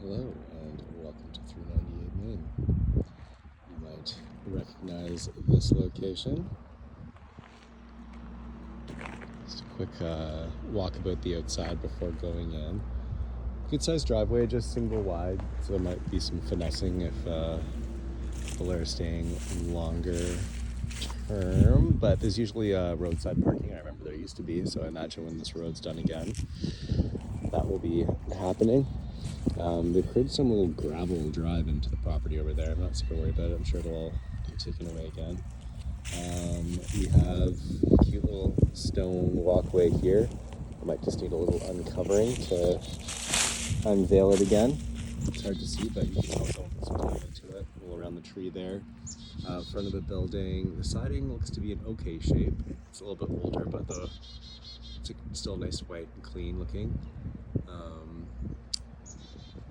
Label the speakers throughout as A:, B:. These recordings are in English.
A: Hello and welcome to 398 Main. You might recognize this location. Just a quick walk about the outside before going in. Good sized driveway, just single wide, so there might be some finessing if people are staying longer term, but there's usually roadside parking. I remember there used to be, so I imagine when this road's done again, that will be happening. They've created some little gravel drive into the property over there. I'm not super worried about it. I'm sure it'll all be taken away again. We have a cute little stone walkway here. I might just need a little uncovering to unveil it again. It's hard to see, but you can also put some time into it. Go around the tree there. Front of the building. The siding looks to be in okay shape. It's a little bit older, but it's still nice, white and clean looking.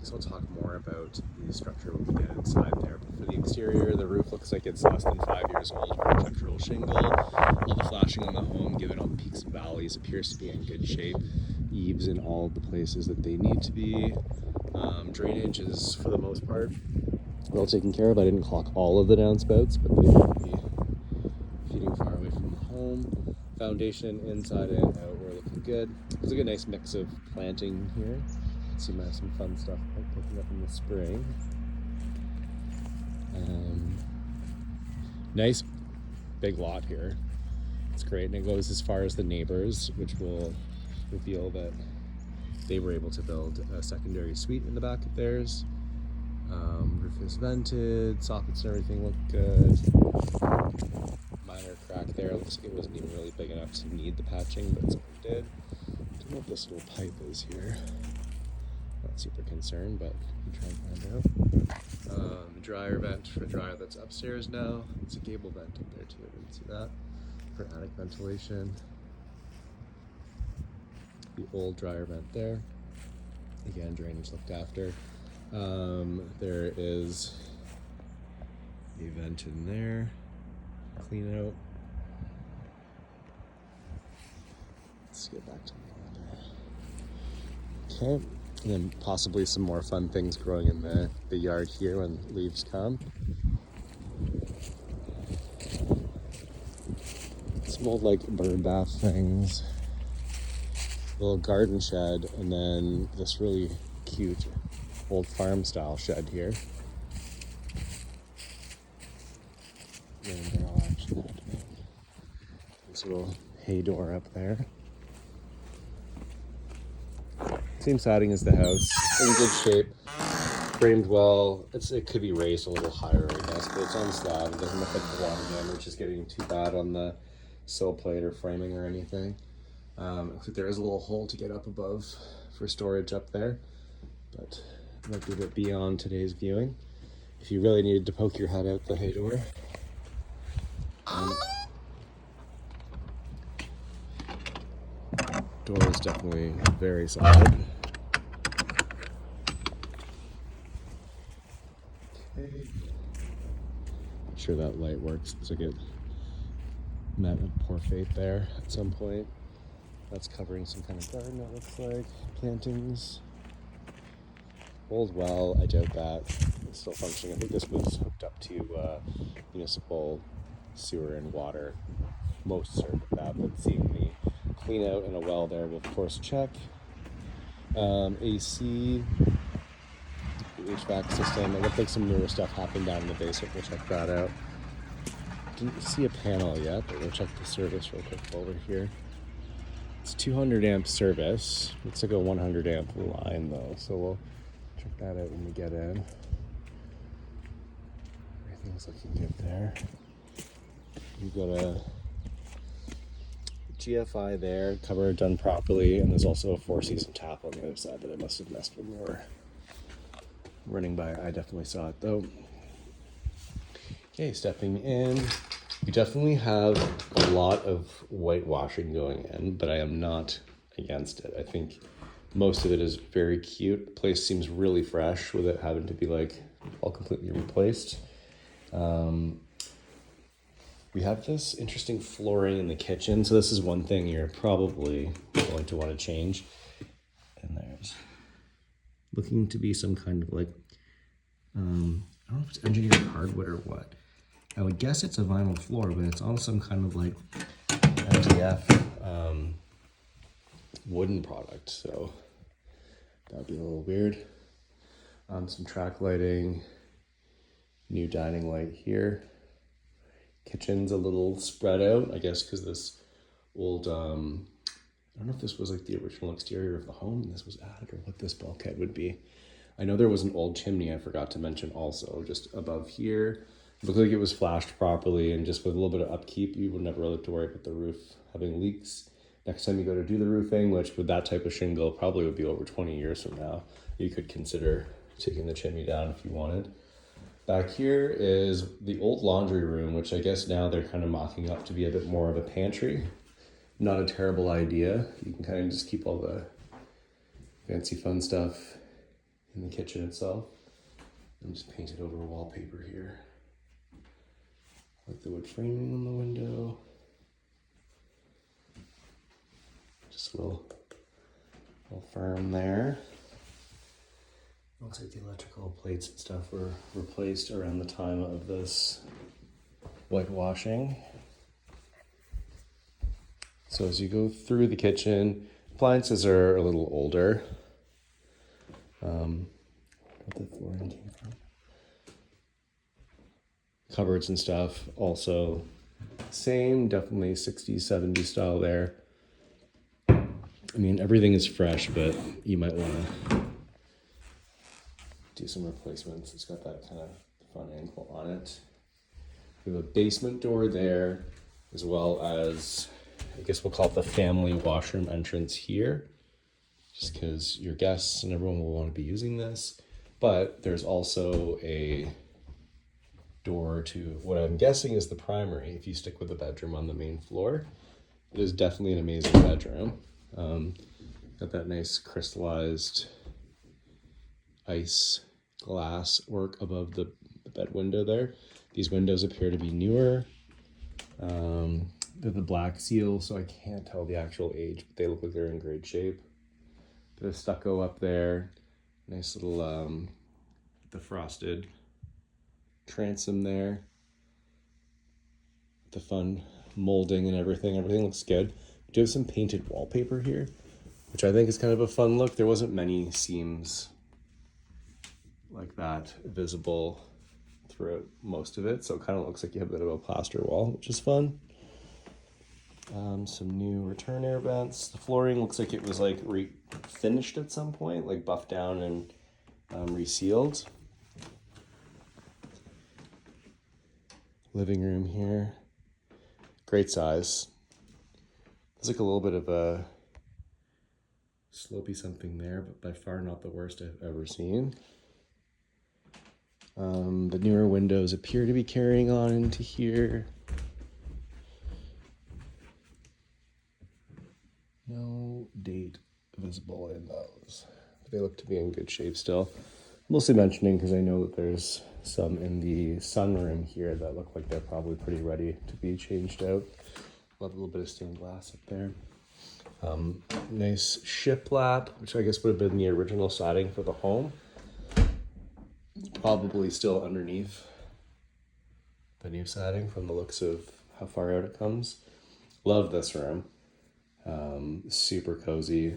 A: So I'll talk more about the structure when we get inside there. But for the exterior, the roof looks like it's less than 5 years old. Architectural shingle. All the flashing on the home, given all the peaks and valleys, appears to be in good shape. Eaves in all the places that they need to be. Drainage is, for the most part, well taken care of. I didn't caulk all of the downspouts, but they should be feeding far away from the home. Foundation inside and out, we're looking good. There's like a nice mix of planting here. See some fun stuff picking up in the spring. Nice big lot here. It's great, and it goes as far as the neighbors, which will reveal that they were able to build a secondary suite in the back of theirs. Roof is vented, sockets and everything look good. Minor crack there. Looks like it wasn't even really big enough to need the patching, but someone did. I don't know what this little pipe is here. Not super concerned, but we can try and find out. Dryer vent for dryer that's upstairs now. It's a gable vent up there too. I didn't see that. For attic ventilation. The old dryer vent there. Again, drainage looked after. There is a vent in there. Clean out. Let's get back to the ladder. Okay. And then possibly some more fun things growing in the yard here when leaves come. Some old like bird bath things. Little garden shed, and then this really cute old farm style shed here. And they're all actually this little hay door up there. Same siding as the house, in good shape, framed well. It could be raised a little higher, I guess, but it's on slab. It doesn't look like the water damage is getting too bad on the sill plate or framing or anything. Looks like there is a little hole to get up above for storage up there, but it might be a bit beyond today's viewing. If you really needed to poke your head out the hay door. Door is definitely very solid. Okay. Not sure that light works. Looks like it met a poor fate there at some point. That's covering some kind of garden, it looks like. Plantings. Old well, I doubt that. It's still functioning. I think this was hooked up to municipal sewer and water. Most certain of that, but seeing the clean out in a well there will of course check. AC, the HVAC system. It looked like some newer stuff happened down in the basement. We'll check that out. Didn't see a panel yet, but we'll check the service real quick while we're here. It's 200 amp service. Looks like a 100 amp line though, so we'll check that out when we get in. Everything's looking good there. We've got a GFI there, cover done properly, and there's also a 4-season tap on the other side that I must have messed when we were running by. I definitely saw it though. Okay, stepping in. We definitely have a lot of whitewashing going in, but I am not against it. I think most of it is very cute. The place seems really fresh with it having to be like all completely replaced. We have this interesting flooring in the kitchen, so this is one thing you're probably going to want to change. And there's looking to be some kind of like, I don't know if it's engineered hardwood or what. I would guess it's a vinyl floor, but it's on some kind of like MDF wooden product, so that'd be a little weird. Some track lighting, new dining light here. Kitchen's a little spread out, I guess, because this old, I don't know if this was like the original exterior of the home and this was added or what this bulkhead would be. I know there was an old chimney I forgot to mention also, just above here. It looked like it was flashed properly, and just with a little bit of upkeep, you would never really have to worry about the roof having leaks. Next time you go to do the roofing, which with that type of shingle probably would be over 20 years from now, you could consider taking the chimney down if you wanted. Back here is the old laundry room, which I guess now they're kind of mocking up to be a bit more of a pantry. Not a terrible idea. You can kind of just keep all the fancy fun stuff in the kitchen itself. And just painted over wallpaper here. Like the wood framing on the window. Just a little firm there. Looks like the electrical plates and stuff were replaced around the time of this whitewashing. So as you go through the kitchen, appliances are a little older. What the flooring came from. Cupboards and stuff also same, definitely 60s, 70s style there. I mean, everything is fresh, but you might want to do some replacements. It's got that kind of fun angle on it. We have a basement door there, as well as, I guess we'll call it the family washroom entrance here, just because your guests and everyone will want to be using this. But there's also a door to what I'm guessing is the primary, if you stick with the bedroom on the main floor. It is definitely an amazing bedroom. Got that nice crystallized ice glass work above the bed window there. These windows appear to be newer. They're the black seal, so I can't tell the actual age, but they look like they're in great shape. Bit of stucco up there. Nice little the frosted transom there. The fun molding and everything. Everything looks good. We do have some painted wallpaper here, which I think is kind of a fun look. There wasn't many seams like that visible throughout most of it, so it kind of looks like you have a bit of a plaster wall, which is fun. Some new return air vents. The flooring looks like it was like finished at some point, like buffed down and resealed. Living room here. Great size. There's like a little bit of a slopey something there, but by far not the worst I've ever seen. The newer windows appear to be carrying on into here. No date visible in those. They look to be in good shape still. Mostly mentioning because I know that there's some in the sunroom here that look like they're probably pretty ready to be changed out. Love a little bit of stained glass up there. Nice shiplap, which I guess would have been the original siding for the home. Probably still underneath the new siding from the looks of how far out it comes. Love this room. Super cozy.